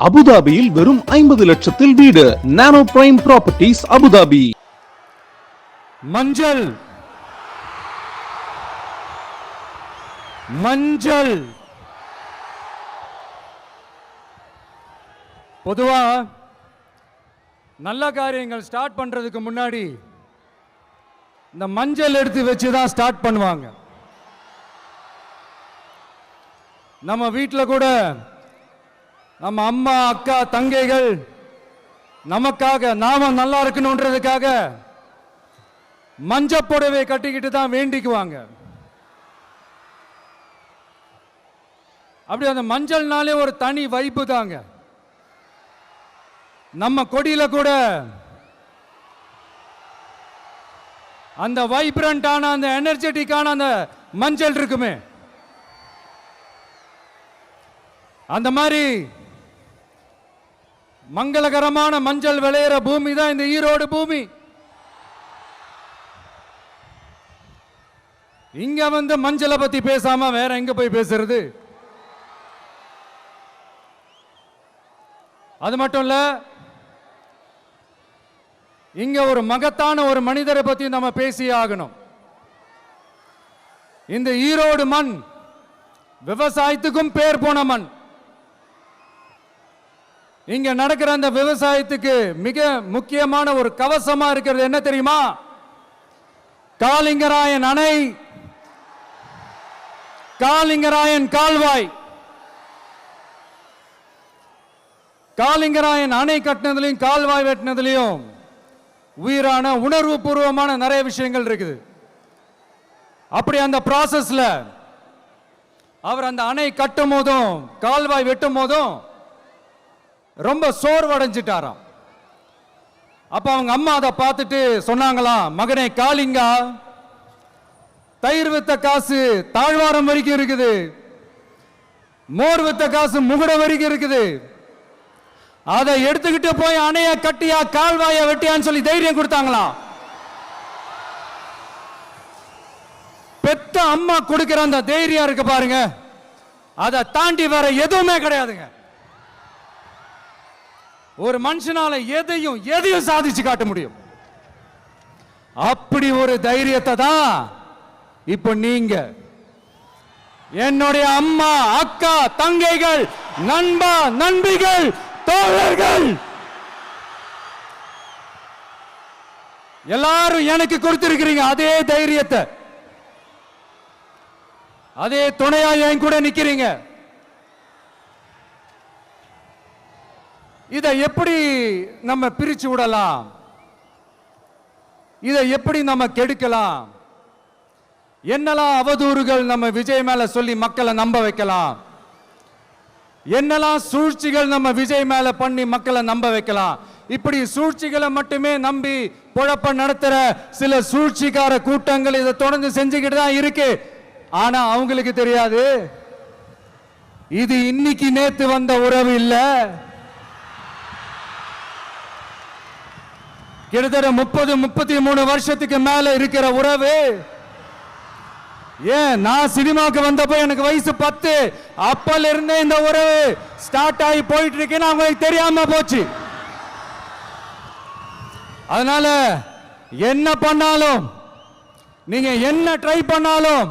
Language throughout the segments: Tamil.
அபுதாபியில் வெறும் 50 லட்சத்தில் வீடு. நானோ பிரைம் ப்ராப்பர்ட்டிஸ் அபுதாபி. மஞ்சள் மஞ்சள் பொதுவா நல்ல காரியங்கள் ஸ்டார்ட் பண்றதுக்கு முன்னாடி இந்த மஞ்சள் எடுத்து வச்சு தான் ஸ்டார்ட் பண்ணுவாங்க. நம்ம வீட்டில் கூட நம்ம அம்மா அக்கா தங்கைகள் நமக்காக நாம நல்லா இருக்கணும்ன்றதுக்காக மஞ்சள் புடவை கட்டிக்கிட்டு தான் வேண்டிக்குவாங்க. அப்படி அந்த மஞ்சள்னாலே ஒரு தனி வைப்பு தாங்க. நம்ம கொடியில கூட அந்த வைப்ரண்டான அந்த எனர்ஜெட்டிக்கான அந்த மஞ்சள் இருக்குமே, அந்த மாதிரி மங்களகரமான மஞ்சள் விளையிற பூமி தான் இந்த ஈரோடு பூமி. இங்க வந்து மஞ்சளை பத்தி பேசாம வேற எங்க போய் பேசுறது? அது மட்டும் இல்ல, இங்க ஒரு மகத்தான ஒரு மனிதரை பத்தி நம்ம பேசி ஆகணும். இந்த ஈரோடு மண் விவசாயத்துக்கும் பேர் போன மண். இங்க நடக்கிற அந்த விவசாயத்துக்கு மிக முக்கியமான ஒரு கவசமா இருக்கிறது என்ன தெரியுமா? காலிங்கராயன் அணை, காலிங்கராயன் கால்வாய். காலிங்கராயன் அணை கட்டினதுலையும் கால்வாய் வெட்டினதுலையும் உயிரான உணர்வு பூர்வமான நிறைய விஷயங்கள் இருக்குது. அப்படி அந்த ப்ராசஸ்ல அவர் அந்த அணை கட்டும் போதும் கால்வாய் வெட்டும் போதும் ரொம்ப சோர்வடைஞ்சிட்டாராம். அப்ப அவங்க அம்மா அதை பார்த்துட்டு சொன்னாங்களாம், மகனே காளிங்கா, தயிர் வித்த காசு தாழ்வாரம் வரைக்கும் இருக்குது, மோர் வித்த காசு முகுட வரைக்கும் இருக்குது, அதை எடுத்துக்கிட்டு போய் அணைய கட்டியா கால்வாய வெட்டியான்னு சொல்லி தைரியம் கொடுத்தாங்களாம். பெத்த அம்மா கொடுக்கிற அந்த தைரியம் இருக்கு பாருங்க, அதை தாண்டி வேற எதுவுமே கிடையாதுங்க. ஒரு மனுஷனால எதையும் சாதிச்சு காட்ட முடியும். அப்படி ஒரு தைரியத்தை தான் இப்ப நீங்க, என்னுடைய அம்மா அக்கா தங்கைகள் நண்பா நண்பிகள் தோழர்கள் எல்லாரும் எனக்கு கொடுத்திருக்கிறீங்க. அதே தைரியத்தை, அதே துணையா என் கூட நிக்கிறீங்க. இதை எப்படி நம்ம பிரிச்சு விடலாம்? இதை எப்படி நம்ம கெடுக்கலாம்? என்னெல்லாம் அவதூறுகள் நம்ம விஜய் மேல சொல்லி மக்களை நம்ப வைக்கலாம்? என்னெல்லாம் சூழ்ச்சிகள் நம்ம விஜய் மேல பண்ணி மக்களை நம்ப வைக்கலாம்? இப்படி சூழ்ச்சிகளை மட்டுமே நம்பி பொழப்ப நடத்துற சில சூழ்ச்சிக்கார கூட்டங்கள் இதை தொடர்ந்து செஞ்சுக்கிட்டு தான் இருக்கு. ஆனா அவங்களுக்கு தெரியாது, இது இன்னைக்கு நேத்து வந்த உறவு இல்ல. கிட்டத்தட்ட 30-33 வருஷத்துக்கு மேல இருக்கிற உறவு. ஏன், நான் சினிமாவுக்கு வந்தப்போ எனக்கு வயசு 10, அப்பல இருந்தே இந்த உறவு ஸ்டார்ட் ஆகி போயிட்டு இருக்கேன்னு அவங்களுக்கு தெரியாம போச்சு. அதனால என்ன பண்ணாலும், நீங்க என்ன ட்ரை பண்ணாலும்,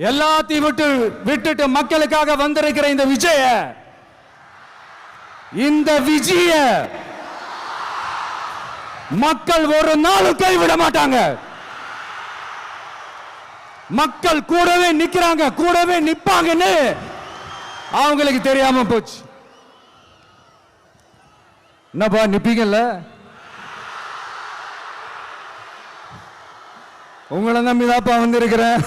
எல்லாத்தையும் விட்டுட்டு மக்களுக்காக வந்திருக்கிற இந்த விஜய மக்கள் ஒரு நாளும் கைவிட மாட்டாங்க. மக்கள் கூடவே நிக்கிறாங்க, கூடவே நிப்பாங்கன்னு அவங்களுக்கு தெரியாம போச்சு. என்னப்பா நிப்பீங்கல்ல? உங்களை நம்பிதாப்பா வந்திருக்கிறேன்.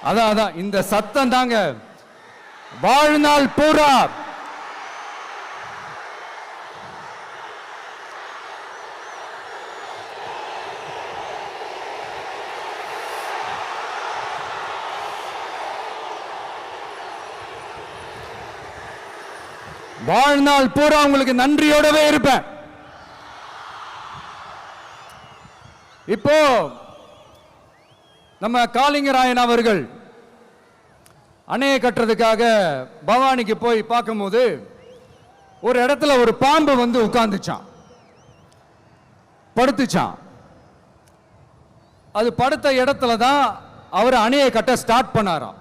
அதான் இந்த சத்தம் தாங்க வாழ்நாள் பூரா வாழ்நாள் பூரா உங்களுக்கு நன்றியோடவே இருப்பேன். இப்போ நம்ம காளிங்கராயன் அவர்கள் அணையை கட்டுறதுக்காக பவானிக்கு போய் பார்க்கும்போது ஒரு இடத்துல ஒரு பாம்பு வந்து உட்கார்ந்துச்சான், படுத்துச்சான். அது படுத்த இடத்துல தான் அவர் அணையை கட்ட ஸ்டார்ட் பண்ணாராம்.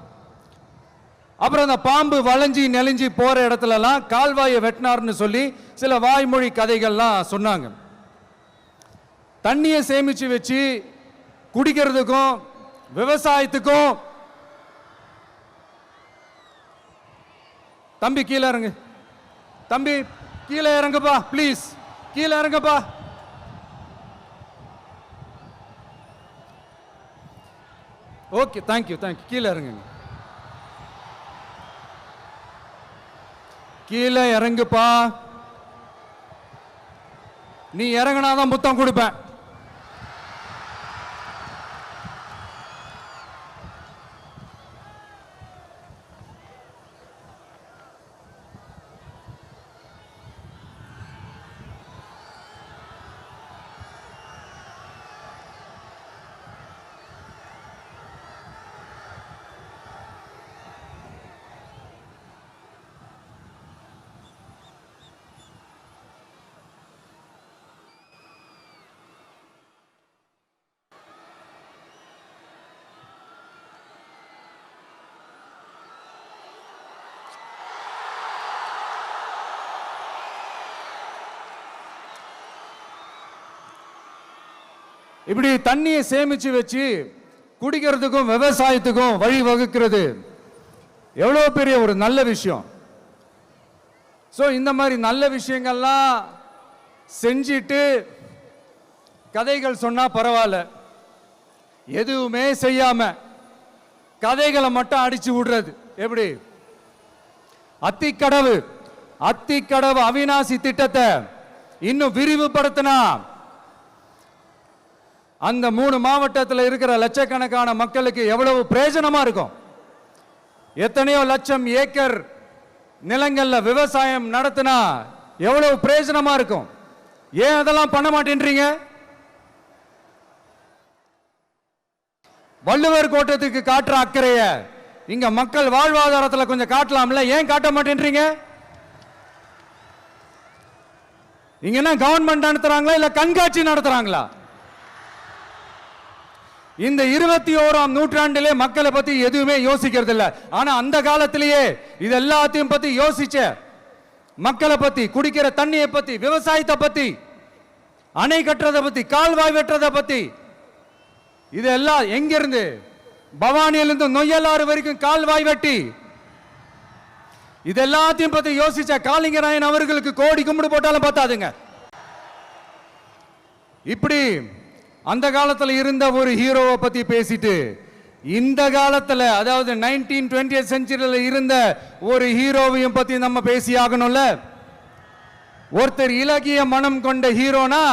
அப்புறம் அந்த பாம்பு வளைஞ்சி நெளிஞ்சி போற இடத்துலலாம் கால்வாயை வெட்டினார்னு சொல்லி சில வாய்மொழி கதைகள்லாம் சொன்னாங்க. தண்ணியை சேமிச்சு வச்சு குடிக்கிறதுக்கும் விவசாயத்துக்கும். தம்பி கீழே இறங்கு, தம்பி கீழே இறங்குப்பா, ப்ளீஸ் கீழே இறங்குப்பா. Okay, thank you thank you. கீழே இறங்குங்க, கீழே இறங்குப்பா. நீ இறங்கினாதான் முத்தம் கொடுப்பேன். இப்படி தண்ணியை சேமிச்சு வச்சு குடிக்கிறதுக்கும் விவசாயத்துக்கும் வழி வகுக்கிறது எவ்வளவு பெரிய ஒரு நல்ல விஷயம். ஸோ இந்த மாதிரி நல்ல விஷயங்கள்லாம் செஞ்சிட்டு கதைகள் சொன்னா பரவாயில்ல, எதுவுமே செய்யாம கதைகளை மட்டும் அடிச்சு விடுறது எப்படி? அத்திக்கடவு அவிநாசி திட்டத்தை இன்னும் விரிவுபடுத்தினா அந்த 3 மாவட்டத்தில் இருக்கிற லட்சக்கணக்கான மக்களுக்கு எவ்வளவு பிரயோஜனமா இருக்கும். எத்தனையோ லட்சம் ஏக்கர் நிலங்கள்ல விவசாயம் நடத்தினா எவ்வளவு பிரயோஜனமா இருக்கும். ஏன் அதெல்லாம் பண்ண மாட்டேன்றீங்க? வள்ளுவர் கோட்டத்துக்கு காட்டுற அக்கறைய இங்க மக்கள் வாழ்வாதாரத்தில் கொஞ்சம் காட்டலாம்ல, ஏன் காட்ட மாட்டேன்றீங்க? இங்க என்ன கவர்மெண்ட் நடத்துறாங்களா இல்ல கண்காட்சி நடத்துறாங்களா? இந்த 21ஆம் நூற்றாண்டிலே மக்களை பத்தி எதுவுமே யோசிக்கிறது இல்ல. ஆனா அந்த காலத்திலேயே இது எல்லாத்தையும் பத்தி யோசிச்ச, மக்களை பத்தி, குடிக்கிற தண்ணியை பத்தி, விவசாயத்தை பத்தி, அணை கட்டுறதை பத்தி, கால்வாய் வெட்டுறதை பத்தி, இதெல்லாம் எங்கிருந்து? பவானியிலிருந்து நொய்யலாறு வரைக்கும் கால்வாய் வெட்டி இது எல்லாத்தையும் பத்தி யோசிச்ச காளிங்கராயன் அவர்களுக்கு கோடி கும்பிடு போட்டாலும் பார்த்தாதுங்க. இப்படி அந்த காலத்தில் இருந்த ஒரு ஹீரோவை பத்தி பேசிட்டு இந்த காலத்தில், அதாவது 1920th செஞ்சுரியில் இருந்த ஒரு ஹீரோவையும் பத்தி நம்ம பேசி ஆகணும்ல. ஒருத்தர் இலகிய மனம் கொண்ட ஹீரோனா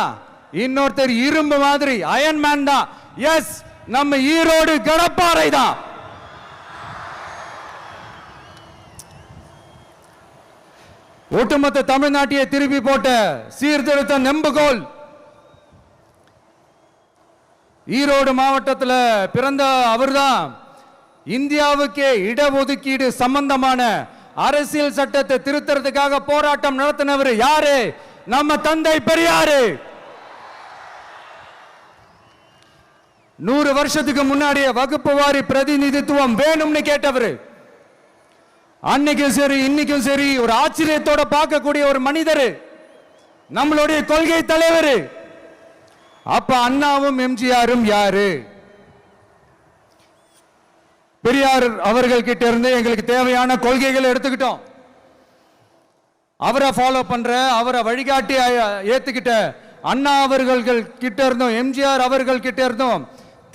இன்னொருத்தர் இரும்பு மாதிரி அயன் மேன் தான். எஸ், நம்ம ஈரோடு கடப்பாறை தான். ஒட்டுமொத்த தமிழ்நாட்டையே திருப்பி போட்ட சீர்திருத்த நெம்புகோல். ஈரோடு மாவட்டத்தில் பிறந்த அவர்தான் இந்தியாவுக்கே இடஒதுக்கீடு சம்பந்தமான அரசியல் சட்டத்தை திருத்தறதுக்காக போராட்டம் நடத்தினவர் யாரு? நம்ம தந்தை பெரியாரு. 100 வருஷத்துக்கு முன்னாடியே வகுப்பு வாரி பிரதிநிதித்துவம் வேணும்னு கேட்டவர். அன்னைக்கும் சரி இன்னைக்கும் சரி ஒரு ஆச்சரியத்தோட பார்க்கக்கூடிய ஒரு மனிதர், நம்மளுடைய கொள்கை தலைவர். அப்ப அண்ணாவும் எம்ஜிஆரும் யாரு? பெரியார் அவர்கள் கிட்ட இருந்து எங்களுக்கு தேவையான கொள்கைகளை எடுத்துக்கிட்டோம். அவரை ஃபாலோ பண்ற, அவரை வழிகாட்டி ஏத்துக்கிட்ட அண்ணா அவர்கள் கிட்ட இருந்தோம், எம்ஜிஆர் அவர்கள் கிட்ட இருந்தோம்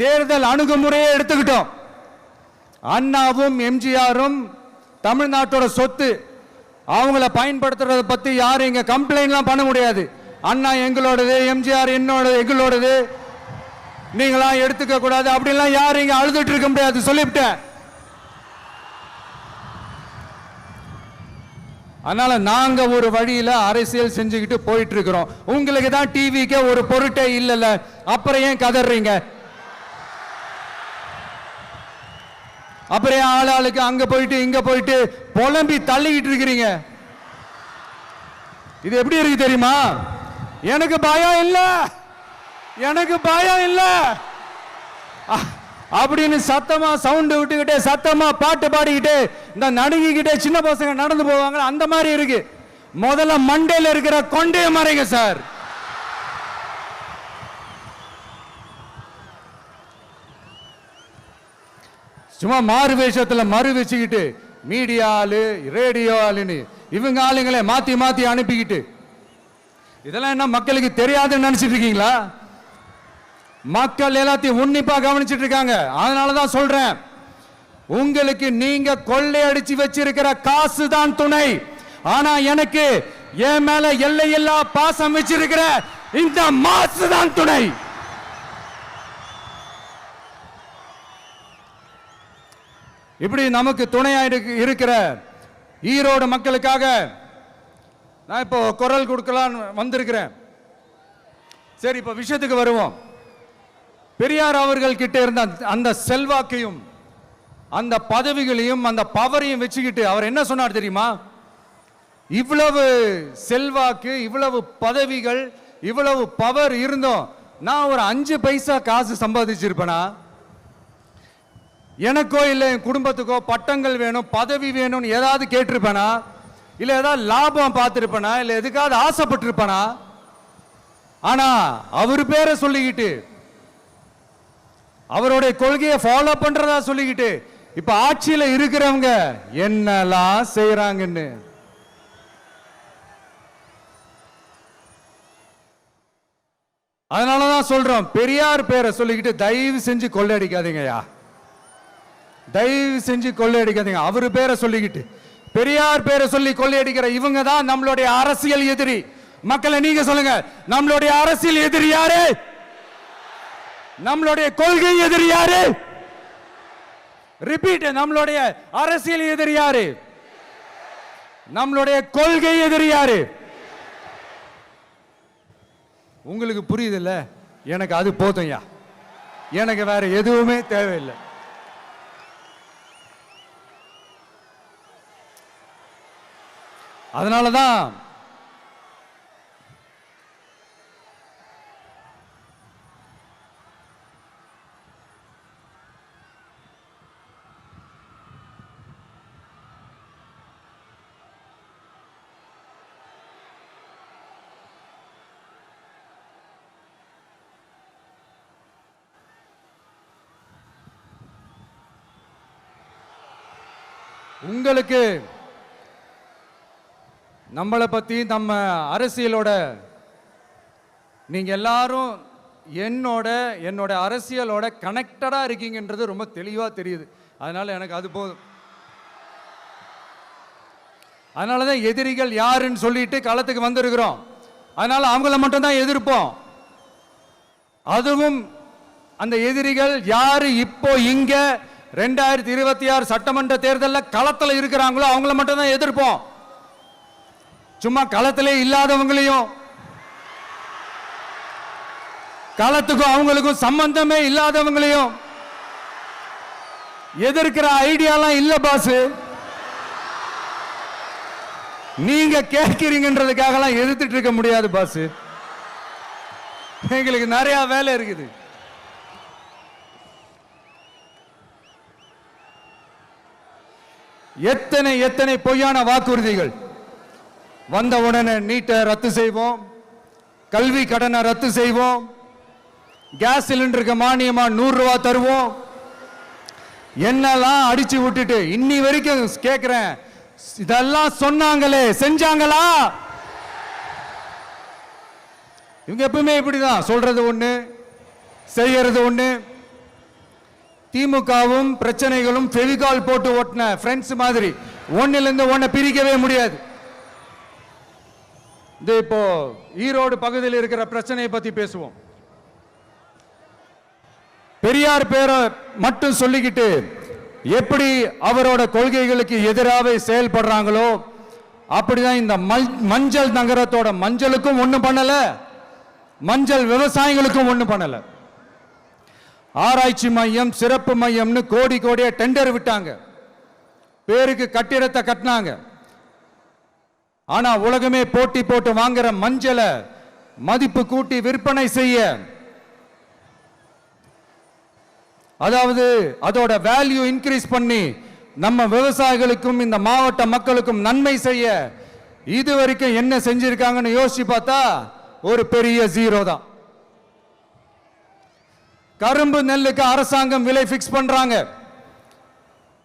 தேர்தல் அணுகுமுறையை எடுத்துக்கிட்டோம். அண்ணாவும் எம்ஜிஆரும் தமிழ்நாட்டோட சொத்து. அவங்கள பயன்படுத்துறத பத்தி யாரும் இங்க கம்ப்ளைண்ட்லாம் பண்ண முடியாது. அண்ணா எங்களோடது, எம்ஜிஆர் எங்களோடது, நீங்களா எடுத்துக்க கூடாது அப்படிலாம் யாரும் இங்க அழுதுட்டு இருக்க முடியாது, சொல்லிவிட்டேன். அதனால நாங்க ஒரு வழியில அரசியல் செஞ்சுக்கிட்டு போயிட்டு இருக்கிறோம். உங்களுக்கு தான் டிவிக்கு ஒரு பொருட்டே இல்லைல்ல, அப்புறம் ஏன் கதறீங்க? அப்புறம் ஆளுக்கு அங்க போயிட்டு இங்க போயிட்டு புலம்பி தள்ளிக்கிட்டு இருக்கிறீங்க. இது எப்படி இருக்கு தெரியுமா? எனக்கு பயம் இல்ல, எனக்கு பயம் இல்ல அப்படின்னு சத்தமா சவுண்ட் விட்டுக்கிட்டே சத்தமா பாட்டு பாடிக்கிட்டே இந்த நடுங்கிக்கிட்டே சின்ன பசங்க நடந்து போவாங்க. அந்த மாதிரி இருக்கு. முதல்ல மண்டையில இருக்கிற கொண்டைய மறைங்க சார். சும்மா மாறு வேஷத்துல மறு வச்சுக்கிட்டு மீடியா ஆளு ரேடியோ ஆளுன்னு இவங்க ஆளுங்களை மாத்தி மாத்தி அனுப்பிக்கிட்டு இதெல்லாம் என்ன மக்களுக்கு தெரியாதுன்னு நினைச்சிட்டு இருக்கீங்களா? மக்கள் எல்லாத்தையும் உன்னிப்பா கவனிச்சிட்டு இருக்காங்க. அதனாலதான் சொல்றேன், உங்களுக்கு நீங்க கொள்ளையடிச்சு வச்சிருக்கிற காசு தான் துணை. ஆனா எனக்கு என் மேல எல்லையில்லா பாசம் வச்சிருக்கிற இந்த மாசு தான் துணை. இப்படி நமக்கு துணையா இருக்கிற ஈரோடு மக்களுக்காக நான் இப்போ குரல் கொடுக்கலான்னு வந்திருக்கிறேன். சரி, இப்போ விஷயத்துக்கு வருவோம். பெரியார் அவர்கள் கிட்ட இருந்த அந்த செல்வாக்கையும் அந்த பதவிகளையும் அந்த பவரையும் வச்சுக்கிட்டு அவர் என்ன சொன்னார் தெரியுமா? இவ்வளவு செல்வாக்கு, இவ்வளவு பதவிகள், இவ்வளவு பவர் இருந்தோம் நான் ஒரு 5 பைசா காசு சம்பாதிச்சிருப்பேனா? எனக்கோ இல்லை என் குடும்பத்துக்கோ பட்டங்கள் வேணும், பதவி வேணும்னு ஏதாவது கேட்டிருப்பேனா? இல்லை ஏதாவது லாபம் பார்த்துருப்பேனா? இல்லை எதுக்காவது ஆசைப்பட்டிருப்பேனா? ஆனா அவர் பேரை சொல்லிக்கிட்டு அவருடைய கொள்கையை ஃபாலோ பண்றதா சொல்லிக்கிட்டு இப்ப ஆட்சியில இருக்கிறவங்க என்னெல்லாம் செய்யறாங்கன்னு அதனாலதான் சொல்றோம், பெரியார் பேரை சொல்லிக்கிட்டு தயவு செஞ்சு கொள்ளையடிக்காதீங்கயா, தயவு செஞ்சு கொள்ளையடிக்காதீங்க. அவரு பேரை சொல்லிக்கிட்டு பெரியார் பேரை சொல்லி கொள்ளையடிக்கிற இவங்க தான் நம்மளுடைய அரசியல் எதிரி. மக்களை நீங்க சொல்லுங்க, நம்மளுடைய அரசியல் எதிரி யாரு? நம்மளுடைய கொள்கை எதிரி யாரு? ரிப்பீட், நம்மளுடைய அரசியல் எதிரி யாரு? நம்மளுடைய கொள்கை எதிரி யாரு? உங்களுக்கு புரியுதுல்ல? எனக்கு அது போதும்யா, எனக்கு வேற எதுவுமே தேவையில்லை. அதனாலதான் உங்களுக்கு நம்மளை பத்தி நம்ம அரசியலோட நீங்க எல்லாரும் என்னோட அரசியலோட கனெக்டடா இருக்கீங்கன்றது ரொம்ப தெளிவா தெரியுது. அதனால எனக்கு அது போதும். அதனாலதான் எதிரிகள் யாருன்னு சொல்லிட்டு களத்துக்கு வந்திருக்கிறோம். அதனால அவங்கள மட்டும் தான் எதிர்ப்போம். அதுவும் அந்த எதிரிகள் யாரு இப்போ இங்க 2026 சட்டமன்ற தேர்தலில் களத்துல இருக்கிறாங்களோ அவங்கள மட்டும் தான் எதிர்ப்போம். சும்மா களத்திலே இல்லாதவங்களையும், களத்துக்கும் அவங்களுக்கும் சம்பந்தமே இல்லாதவங்களையும் எதிர்க்கிற ஐடியாலாம் இல்ல பாஸ். நீங்க கேட்கிறீங்கன்றதுக்காகலாம் எதிர்த்துட்டு இருக்க முடியாது பாஸ். எங்களுக்கு நிறைய வேலை இருக்குது. எத்தனை எத்தனை பொய்யான வாக்குறுதிகள். வந்த உடனே நீட்டை ரத்து செய்வோம், கல்வி கடனை ரத்து செய்வோம், கேஸ் சிலிண்டருக்கு மானியமா 100 ரூபாய் தருவோம், என்னெல்லாம் அடிச்சு விட்டுட்டு இன்னி வரைக்கும் கேட்கிறேன், இதெல்லாம் சொன்னாங்களே செஞ்சாங்களா? இவங்க எப்பவுமே இப்படிதான், சொல்றது ஒண்ணு செய்யறது ஒண்ணு. திமுகவும் பிரச்சனைகளும் ஃபெவிகால் போட்டு ஓட்டின ஃப்ரெண்ட்ஸ் மாதிரி ஒன்னிலிருந்து ஒன்னை பிரிக்கவே முடியாது. இப்போ ஈரோடு பகுதியில் இருக்கிற பிரச்சனையை பத்தி பேசுவோம். பெரியார் பேரை மட்டும் சொல்லிக்கிட்டு எப்படி அவரோட கொள்கைகளுக்கு எதிராக செயல்படுறாங்களோ அப்படிதான் இந்த மஞ்சள் நகரத்தோட மஞ்சளுக்கும் ஒண்ணும் பண்ணல, மஞ்சள் விவசாயிகளுக்கும் ஒண்ணும் பண்ணல. ஆராய்ச்சி மையம், சிறப்பு மையம்னு கோடி கோடியா டெண்டர் விட்டாங்க. பேருக்கு கட்டிடத்தை கட்டினாங்க. ஆனா உலகமே போட்டி போட்டு வாங்குற மஞ்சளை மதிப்பு கூட்டி விற்பனை செய்ய, அதாவது அதோட வேல்யூ இன்க்ரீஸ் பண்ணி நம்ம விவசாயிகளுக்கும் இந்த மாவட்ட மக்களுக்கும் நன்மை செய்ய இதுவரைக்கும் என்ன செஞ்சிருக்காங்கன்னு யோசிச்சு பார்த்தா ஒரு பெரிய ஜீரோ தான். கரும்பு நெல்லுக்கு அரசாங்கம் விலை பிக்ஸ் பண்றாங்க,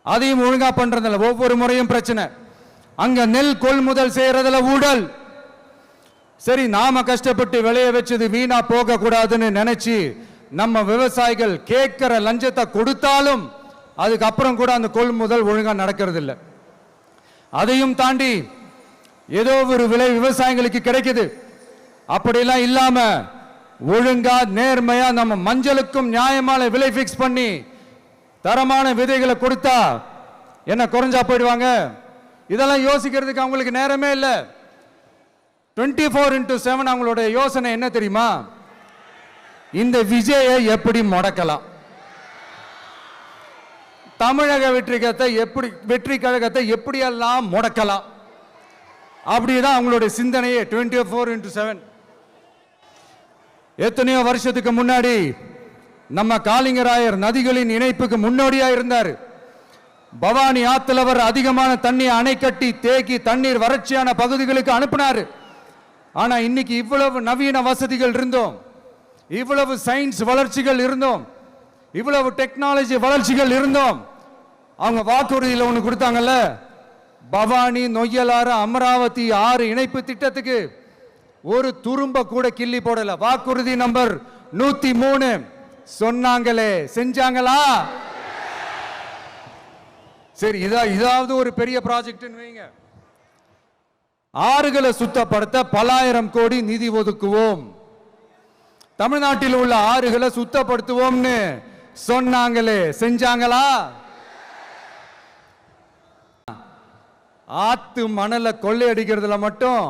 அதையும் ஒழுங்கா பண்றதில்ல. ஒவ்வொரு முறையும் பிரச்சனை. அங்க நெல் கொள்முதல் செய்யறதுல ஊழல். சரி, நாம கஷ்டப்பட்டு விளைய வச்சது வீணா போக கூடாதுன்னு நினைச்சு நம்ம விவசாயிகள் கேட்கிற லஞ்சத்தை கொடுத்தாலும் அதுக்கப்புறம் கூட அந்த கொள்முதல் ஒழுங்கா நடக்கிறது இல்லை. அதையும் தாண்டி ஏதோ ஒரு விலை விவசாயிகளுக்கு கிடைக்குது. அப்படிலாம் இல்லாம ஒழுங்கா நேர்மையா நம்ம மஞ்சளுக்கும் நியாயமான விலை பிக்ஸ் பண்ணி தரமான விதைகளை கொடுத்தா என்ன குறைஞ்சா போயிடுவாங்க? இதெல்லாம் யோசிக்கிறதுக்கு அவங்களுக்கு நேரமே இல்லை. 24/7 அவங்களோட யோசனை என்ன தெரியுமா? இந்த விஜயை எப்படி முடக்கலாம், தமிழக வெற்றி கழகத்தை எப்படியெல்லாம் முடக்கலாம், அப்படிதான் அவங்களுடைய சிந்தனையே 24/7. எத்தனையோ வருஷத்துக்கு முன்னாடி நம்ம காளிங்கராயர் நதிகளின் இணைப்புக்கு முன்னோடியா இருந்தார். பவானி ஆத்துல வர அதிகமான தண்ணி அணை கட்டி தேக்கி தண்ணீர் வறட்சியான பகுதிகளுக்கு அனுப்பினார். ஆனா இன்னைக்கு இவ்வளவு நவீன வசதிகள் இருந்தோம், இவ்வளவு சயின்ஸ் வளர்ச்சிகள் இருந்தோம், இவ்வளவு டெக்னாலஜி வளர்ச்சிகள் இருந்தோம், அவங்க வாக்குறுதியில் ஒன்று கொடுத்தாங்கல்ல, பவானி நொய்யலாறு அமராவதி 6 இணைப்பு திட்டத்துக்கு ஒரு துரும்ப கூட கிள்ளி போடல. வாக்குறுதி நம்பர் 103 சொன்னாங்களே, செஞ்சாங்களா? சரி, இதாவது ஒரு பெரிய ப்ராஜெக்ட் வைங்க. ஆறுகளை சுத்தப்படுத்த பல ஆயிரம் கோடி நிதி ஒதுக்குவோம், தமிழ்நாட்டில் உள்ள ஆறுகளை சுத்தப்படுத்துவோம்னு சொன்னாங்களே, செஞ்சாங்களா? ஆத்து மணலை கொள்ளையடிக்கிறதுல மட்டும்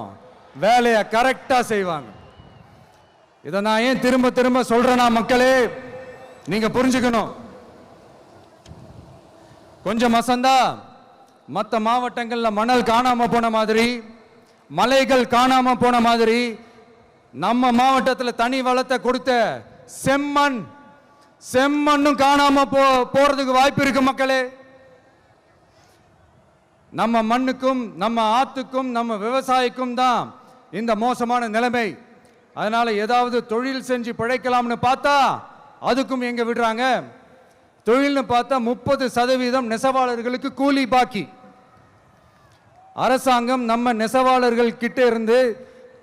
வேலையை கரெக்டா செய்வாங்க. இதை நான் ஏன் திரும்ப திரும்ப சொல்றேன்னா, மக்களே நீங்க புரிஞ்சுக்கணும். கொஞ்சம் மசந்தா மற்ற மாவட்டங்கள்ல மணல் காணாம போன மாதிரி, மலைகள் காணாம போன மாதிரி, நம்ம மாவட்டத்தில் தனி வளத்தை கொடுத்த செம்மண்ணும் காணாம போறதுக்கு வாய்ப்பு இருக்கு மக்களே. நம்ம மண்ணுக்கும் நம்ம ஆத்துக்கும் நம்ம விவசாயிக்கும் தான் இந்த மோசமான நிலைமை. அதனால ஏதாவது தொழில் செஞ்சு பிழைக்கலாம்னு பார்த்தா அதுக்கும் எங்க விடுறாங்க? தொழில்னு பார்த்தா 30% நெசவாளர்களுக்கு கூலி பாக்கி. அரசாங்கம் நம்ம நெசவாளர்கள் கிட்ட இருந்து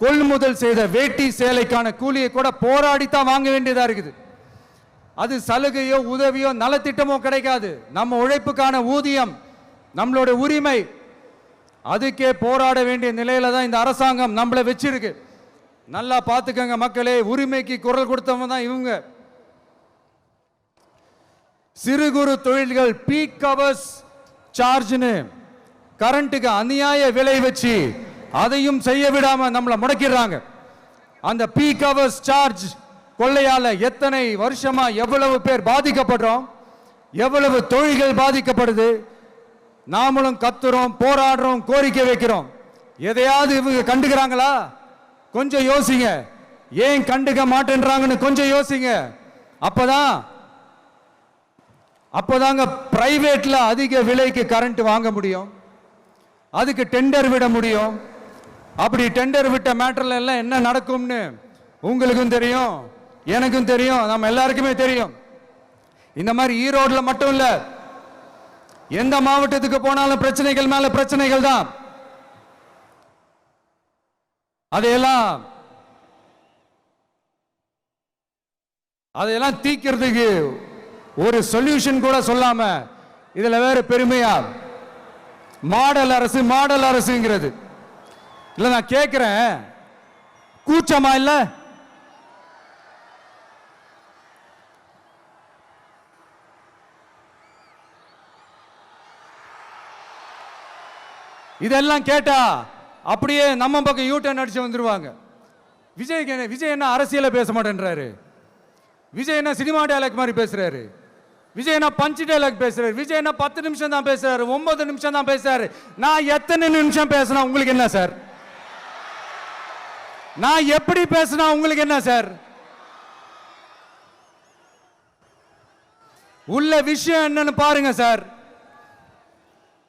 கொள்முதல் செய்த வேட்டி சேலைக்கான கூலியை கூட போராடித்தான் வாங்க வேண்டியதா இருக்குது. அது சலுகையோ உதவியோ நலத்திட்டமோ கிடைக்காது. நம்ம உழைப்புக்கான ஊதியம், நம்மளோட உரிமை, அதுக்கே போராட வேண்டிய நிலையில தான் இந்த அரசாங்கம் நம்மளை வச்சிருக்கு. நல்லா பார்த்துக்கங்க மக்களே, உரிமைக்கு குரல் கொடுத்தவங்க தான் இவங்க. சிறு குறு தொழில்கள் பீக் ஹவர்ஸ் சார்ஜ்னு கரண்ட்டுக்கு அநியாய விலை வச்சு அதையும் செய்ய விடாம நம்மளை முடக்கிடுறாங்க. அந்த பீக் ஹவர்ஸ் சார்ஜ் கொள்ளையால எத்தனை வருஷமா எவ்வளவு பேர் பாதிக்கப்படுறோம், எவ்வளவு தொழில்கள் பாதிக்கப்படுது. நாமளும் கத்துறோம், போராடுறோம், கோரிக்கை வைக்கிறோம். எதையாவது இவங்க கண்டுக்கிறாங்களா? கொஞ்சம் யோசிங்க. ஏன் கண்டுக்க மாட்டேன்றாங்கன்னு கொஞ்சம் யோசிங்க. அப்பதாங்க பிரைவேட்ல அதிக விலைக்கு கரண்ட் வாங்க முடியும், அதுக்கு டெண்டர் விட முடியும். அப்படி டெண்டர் விட்ட மேட்டர்ல எல்லாம் என்ன நடக்கும்னு உங்களுக்கும் தெரியும், எனக்கும் தெரியும், நம்ம எல்லாருக்குமே தெரியும். இந்த மாதிரி ஈரோடுல மட்டும் இல்ல, எந்த மாவட்டத்துக்கு போனாலும் பிரச்சனைகள் மேல பிரச்சனைகள் தான். அதையெல்லாம் தீக்கிறதுக்கு ஒரு சொல்யூஷன் கூட சொல்லாம இதுல வேற பெருமையா மாடல் அரசுங்கிறது இல்ல. நான் கேட்கிறேன், கூச்சமா இல்ல? இதெல்லாம் கேட்டா அப்படியே நம்ம பக்கம் யூ டர்ன் அடிச்சு வந்துருவாங்க. விஜய் என்ன அரசியல பேச மாட்டேன்றாரு? விஜய் என்ன சினிமா டயலாக் மாதிரி பேசுறாரு, விஜய் என்ன பஞ்ச் டயலாக் பேசுறாரு, விஜய் என்ன 10 நிமிஷம் தான் பேசுறாரு, 9 நிமிஷம் தான் பேசுறாரு. நான் எத்தனை நிமிஷம் பேசினா உங்களுக்கு என்ன சார்? நான் எப்படி பேசினா உங்களுக்கு என்ன சார்? உள்ள விஷயம் என்னன்னு பாருங்க சார்.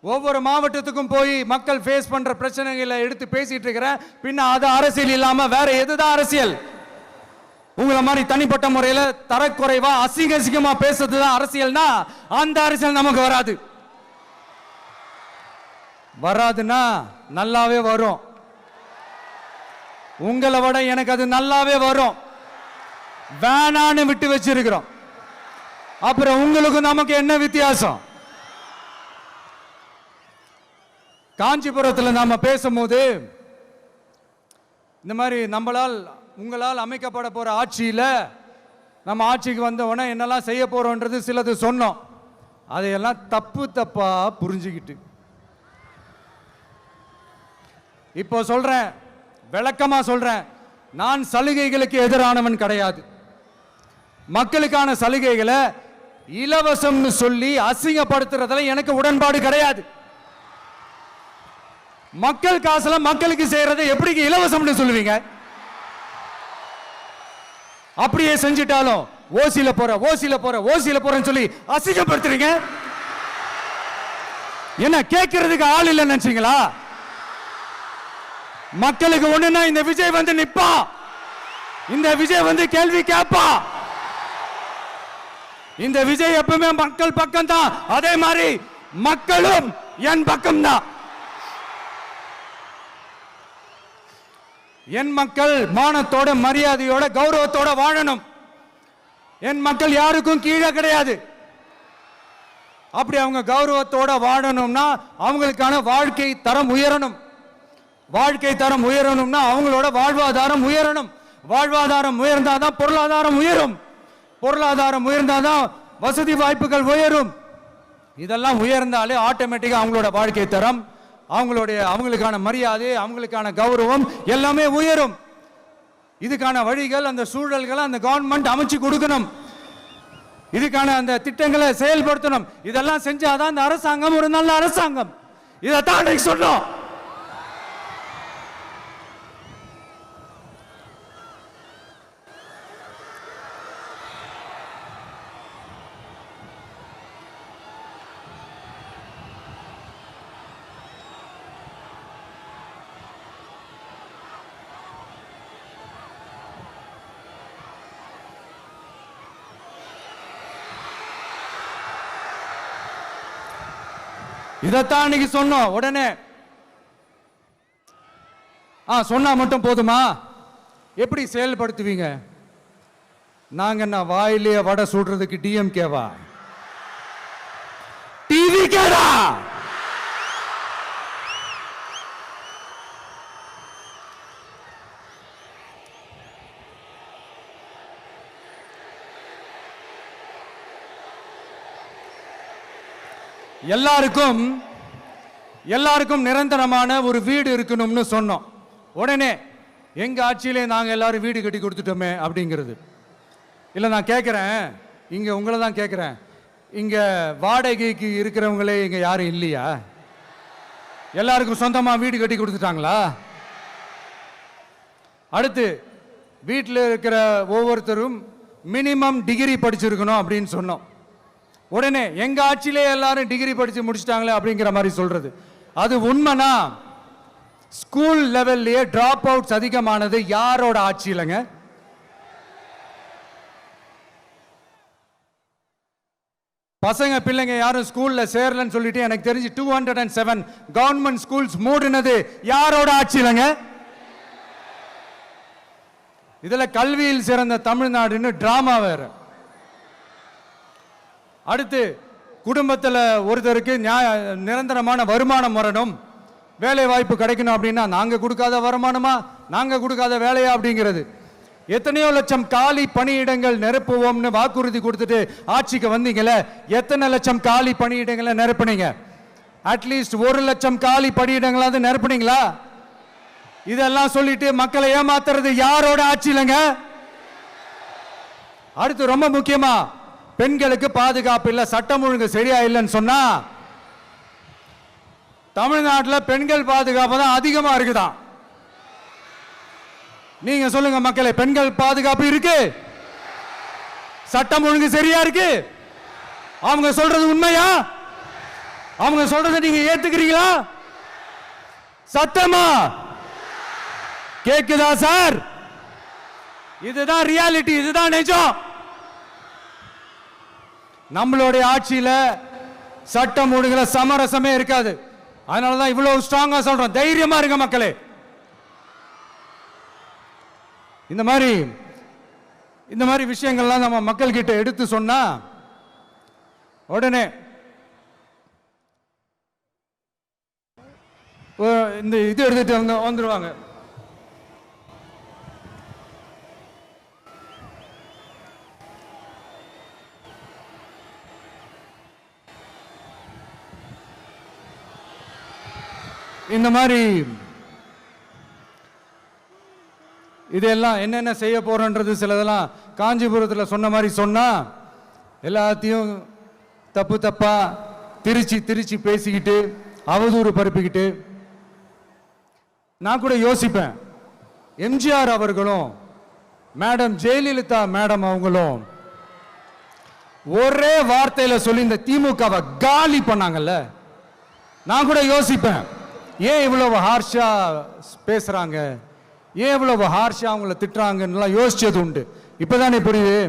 ஒவ்வொரு மாவட்டத்துக்கும் போய் மக்கள் ஃபேஸ் பண்ற பிரச்சனைகளை எடுத்து பேசிட்டு இருக்கிறேன். பின்ன அது அரசியல் இல்லாம வேற எதுதான் அரசியல்? உங்களை மாதிரி தனிப்பட்ட முறையில் தரக்குறைவா அசிங்கமா பேசுறதுதான் அரசியல்னா அந்த அரசியல் நமக்கு வராது. வராதுன்னா நல்லாவே வரும். உங்களை விட எனக்கு அது நல்லாவே வரும். வேணான்னு விட்டு வச்சிருக்கிறோம். அப்புறம் உங்களுக்கு நமக்கு என்ன வித்தியாசம்? காஞ்சிபுரத்தில் நாம பேசும்போது இந்த மாதிரி உங்களால் அமைக்கப்பட போற ஆட்சியில் நம்ம ஆட்சிக்கு வந்த உடனே என்னெல்லாம் செய்ய போறோன்றது சிலது சொன்னோம். அதையெல்லாம் தப்பா புரிஞ்சுக்கிட்டு இப்போ சொல்றேன், விளக்கமா சொல்றேன். நான் சலுகைகளுக்கு எதிரானவன் கிடையாது. மக்களுக்கான சலுகைகளை இலவசம்னு சொல்லி அசிங்கப்படுத்துறதுல எனக்கு உடன்பாடு கிடையாது. மக்கள் காசுல மக்களுக்கு செய்யறதை எப்படி இலவசம்னு சொல்லுவீங்க? அப்படியே செஞ்சிட்டாலும் ஓசில போறேன்னு சொல்லி அசிங்கப்படுத்துறீங்க. என்ன கேட்கறதுக்கு ஆள் இல்லைன்னு நினைச்சீங்களா? மக்களுக்கு ஒண்ணுன்னா இந்த விஜய் வந்து நிப்பா, இந்த விஜய் வந்து கேள்வி கேட்பா. இந்த விஜய் எப்பவுமே மக்கள் பக்கம் தான். அதே மாதிரி மக்களும் என் பக்கம் தான். என் மக்கள் மானத்தோட மரியாதையோட கௌரவத்தோட வாழணும். என் மக்கள் யாருக்கும் கீழே கிடையாது. அப்படி அவங்க கௌரவத்தோட வாழணும்னா அவங்களுக்கான வாழ்க்கை தரம் உயரணும். வாழ்க்கை தரம் உயரணும்னா அவங்களோட வாழ்வாதாரம் உயரணும். வாழ்வாதாரம் உயர்ந்தாதான் பொருளாதாரம் உயரும். பொருளாதாரம் உயர்ந்தாதான் வசதி வாய்ப்புகள் உயரும். இதெல்லாம் உயர்ந்தாலே ஆட்டோமேட்டிக்கா அவங்களோட வாழ்க்கை தரம், அவங்களுக்கான மரியாதை, அவங்களுக்கான கௌரவம் எல்லாமே உயரும். இதுக்கான வழிகள், அந்த சூழல்களை அந்த கவர்மெண்ட் அமைச்சு கொடுக்கணும். இதுக்கான அந்த திட்டங்களை செயல்படுத்தணும். இதெல்லாம் செஞ்சாதான் அந்த அரசாங்கம் ஒரு நல்ல அரசாங்கம். இதைத்தான் சொன்னோம். இதைத்தான் இன்னைக்கு சொன்னோம். உடனே சொன்னா மட்டும் போதுமா? எப்படி செயல்படுத்துவீங்க? நாங்க என்ன வாயிலே வடை சுடுறதுக்கு டிஎம்கேவா? டிவி கேடா? எல்லாருக்கும் நிரந்தரமான ஒரு வீடு இருக்கணும்னு சொன்னோம். உடனே எங்க ஆட்சியிலே நாங்க எல்லாரும் வீடு கட்டி கொடுத்துட்டோமே அப்படிங்கிறது இல்ல. நான் கேட்கிறேன், இங்க உங்களை தான் கேட்கிறேன், இங்க வாடகைக்கு இருக்கிறவங்களே இங்க யாரும் இல்லையா? எல்லாருக்கும் சொந்தமா வீடு கட்டி கொடுத்துட்டாங்களா? அடுத்து வீட்டில் இருக்கிற ஒவ்வொருத்தரும் மினிமம் டிகிரி படிச்சிருக்கணும் அப்படின்னு சொன்னோம். உடனே எங்க ஆட்சியிலே எல்லாரும் டிகிரி படிச்சு முடிச்சிட்டாங்களே அப்படிங்கிற மாதிரி சொல்றது அது உண்மைனா? ஸ்கூல் லெவல்லையே டிராப் அவுட்ஸ் அதிகமானது யாரோட ஆட்சியிலங்க? பசங்க பிள்ளைங்க யாரும் ஸ்கூல்ல சேரலன்னு சொல்லிட்டு எனக்கு தெரிஞ்சு 207 கவர்மெண்ட் ஸ்கூல்ஸ் மூடினது யாரோட ஆட்சியிலங்க? இதுல கல்வியில் சிறந்த தமிழ்நாடுன்னு டிராமா வேற. அடுத்து குடும்பத்தில் ஒருத்தருக்கு நிரந்தரமான வருமானம் வரணும், வேலை வாய்ப்பு கிடைக்கணும் அப்படின்னா நாங்க கொடுக்காத வருமானமா, நாங்க கொடுக்காத வேலையா அப்படிங்கிறது. எத்தனையோ லட்சம் காலி பணியிடங்கள் நிரப்புவோம்னு வாக்குறுதி கொடுத்துட்டு ஆட்சிக்கு வந்தீங்களே, எத்தனை லட்சம் காலி பணியிடங்களை நிரப்புனீங்க? அட்லீஸ்ட் 1 லட்சம் காலி பணியிடங்களாவது நிரப்புனீங்களா? இதெல்லாம் சொல்லிட்டு மக்களை ஏமாத்துறது யாரோட ஆட்சியிலங்க? அடுத்து ரொம்ப முக்கியமா பெண்களுக்கு பாதுகாப்பு இல்ல, சட்டம் ஒழுங்கு சரியா இல்லைன்னு சொன்னா தமிழ்நாட்டில் பெண்கள் பாதுகாப்பு தான் அதிகமா இருக்குதான். நீங்க சொல்லுங்க மக்களே, பெண்கள் பாதுகாப்பு இருக்கு, சட்டம் ஒழுங்கு சரியா இருக்கு? அவங்க சொல்றது உண்மையா? அவங்க சொல்றதை நீங்க ஏத்துக்கிறீங்களா? சத்தமா கேக்குதா சார்? இதுதான் ரியாலிட்டி, இதுதான் நிஜம். நம்மளுடைய ஆட்சியில சட்டம் ஒழுங்குல சமரசமே இருக்காது. அதனாலதான் இவ்வளவு ஸ்ட்ராங்கா சொல்றோம், தைரியமா இருங்க மக்களே. இந்த மாதிரி விஷயங்கள்லாம் நம்ம மக்கள் கிட்ட எடுத்து சொன்னா உடனே இந்த இது எடுத்துட்டு வந்துருவாங்க. இந்த மாதிரி இதெல்லாம் என்னென்ன செய்ய போறோன்றது சிலதெல்லாம் காஞ்சிபுரத்தில் சொன்ன மாதிரி சொன்னா எல்லாத்தையும் தப்பா திருச்சி பேசிக்கிட்டு அவதூறு பரப்பிக்கிட்டு. நான் கூட யோசிப்பேன், எம்ஜிஆர் அவர்களும் மேடம் ஜெயலலிதா மேடம் அவங்களும் ஒரே வார்த்தையில சொல்லி இந்த திமுகவை காலி பண்ணாங்கல்ல. நான் கூட யோசிப்பேன், ஏன் இவ்வளவு ஹார்ஷா பேசுறாங்க, ஏன் இவ்வளவு ஹார்ஷா அவங்கள திட்டுறாங்கன்னு யோசிச்சது உண்டு. இப்பதானே புரியுது.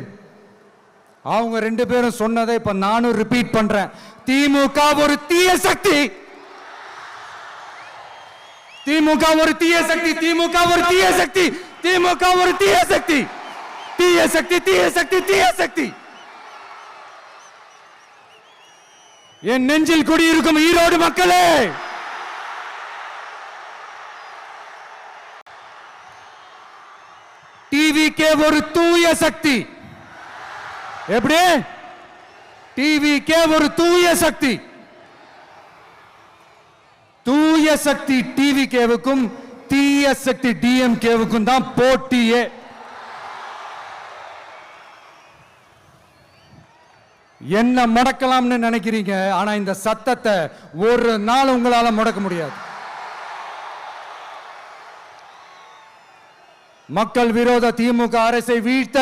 அவங்க ரெண்டு பேரும் சொன்னதை இப்ப நானும் ரிப்பீட் பண்றேன். திமுக ஒரு தீய சக்தி, திமுக ஒரு தீய சக்தி, திமுக ஒரு தீய சக்தி, திமுக ஒரு தீய சக்தி, தீய சக்தி, தீய சக்தி, தீய சக்தி. என் நெஞ்சில் குடியிருக்கும் ஈரோடு மக்களே, டிவிகே ஒரு தூய சக்தி. எப்படி? டிவிகே ஒரு தூய சக்தி. தூய சக்தி டிவிகேவுக்கும் தீய சக்தி டிஎம்கேவுக்கும் தான் போட்டியே. என்ன முடக்கலாம்னு நினைக்கிறீங்க, ஆனா இந்த சத்தத்தை ஒரு நாள் உங்களால முடக்க முடியாது. மக்கள் விரோத திமுக அரசை வீழ்த்த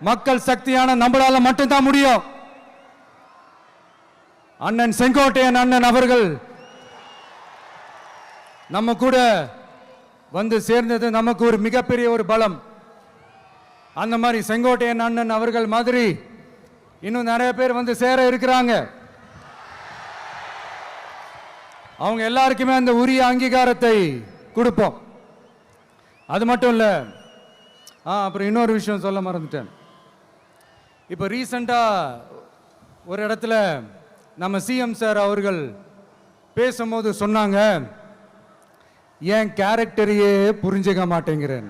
மக்கள் சக்தியான நம்மளால மட்டும்தான் முடியும். அண்ணன் செங்கோட்டையன் அண்ணன் அவர்கள் நம்ம கூட வந்து சேர்ந்தது நமக்கு ஒரு மிகப்பெரிய ஒரு பலம். அந்த மாதிரி செங்கோட்டையன் அண்ணன் அவர்கள் மாதிரி இன்னும் நிறைய பேர் வந்து சேர இருக்கிறாங்க. அவங்க எல்லாருக்குமே அந்த உரிய அங்கீகாரத்தை கொடுப்போம். அது மட்டும் இல்ல, அப்புறம் இன்னொரு விஷயம் சொல்ல மறந்துட்டேன். இப்போ ரீசண்டா ஒரு இடத்துல நம்ம சிஎம் சார் அவர்கள் பேசும்போது சொன்னாங்க, என் கேரக்டரையே புரிஞ்சுக்க மாட்டேங்கிறேன்.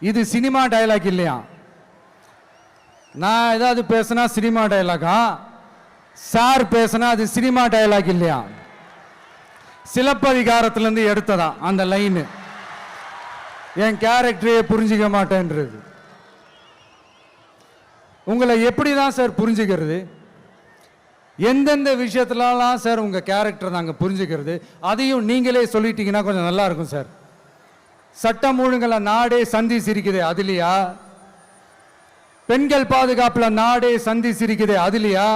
இது சினிமா டயலாக் இல்லையா? நான் ஏதாவது பேசினா சினிமா டயலாகா, சார் பேசினா அது சினிமா டயலாக் இல்லையா? சிலப்பதிகாரத்திலிருந்து எடுத்ததான் அந்த லைன், என் கேரக்டரையே புரிஞ்சிக்க மாட்டேன்றது. உங்களை எப்படிதான் சார் புரிஞ்சுக்கிறது? எந்தெந்த விஷயத்துலலாம் சார் உங்க கேரக்டர் நாங்க புரிஞ்சுக்கிறது? அதையும் நீங்களே சொல்லிட்டீங்கன்னா கொஞ்சம் நல்லா இருக்கும் சார். சட்டம் ஒழுங்குல நாடே சந்தி சிரிக்குது அதுலையா? பெண்கள் பாதுகாப்புல நாடே சந்தி சிரிக்குது அதுலையா?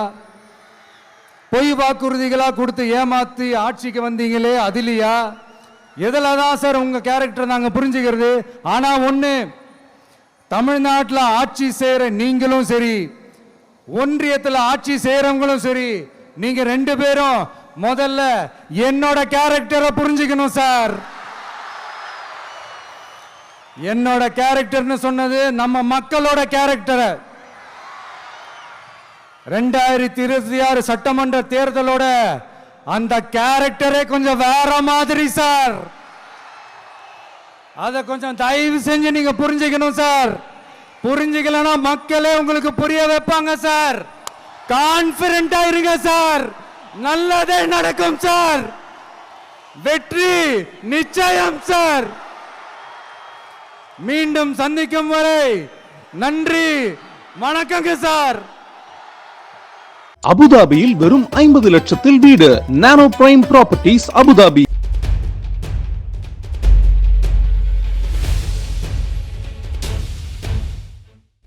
பொய் வாக்குறுதிகளா கொடுத்து ஏமாத்தி ஆட்சிக்கு வந்தீங்களே அதுலையா? எதில் தான் சார் உங்க கேரக்டர் நாங்க புரிஞ்சுக்கிறது? ஆனா ஒண்ணு, தமிழ்நாட்டில் ஆட்சி செய்யற நீங்களும் சரி, ஒன்றியத்தில் ஆட்சி செய்யறவங்களும் சரி, நீங்க ரெண்டு பேரும் முதல்ல என்னோட கேரக்டரை புரிஞ்சுக்கணும் சார். என்னோட கேரக்டர்னு சொன்னது நம்ம மக்களோட கேரக்டர். 2026 சட்டமன்ற தேர்தலோட அந்த கேரக்டரே கொஞ்சம் வேற மாதிரி சார். அத கொஞ்சம் தயவு செஞ்சு நீங்க புரிஞ்சுக்கணும் சார். புரிஞ்சுக்கலனா மக்களே உங்களுக்கு புரிய வைப்பாங்க சார். கான்பிடென்ட்டா இருங்க சார், நல்லதே நடக்கும் சார், வெற்றி நிச்சயம் சார். மீண்டும் சந்திக்கும் வரை நன்றி, வணக்கங்க சார். அபுதாபியில் வெறும் 50 லட்சத்தில் வீடு. நானோ பிரைம் ப்ராப்பர்ட்டிஸ், அபுதாபி.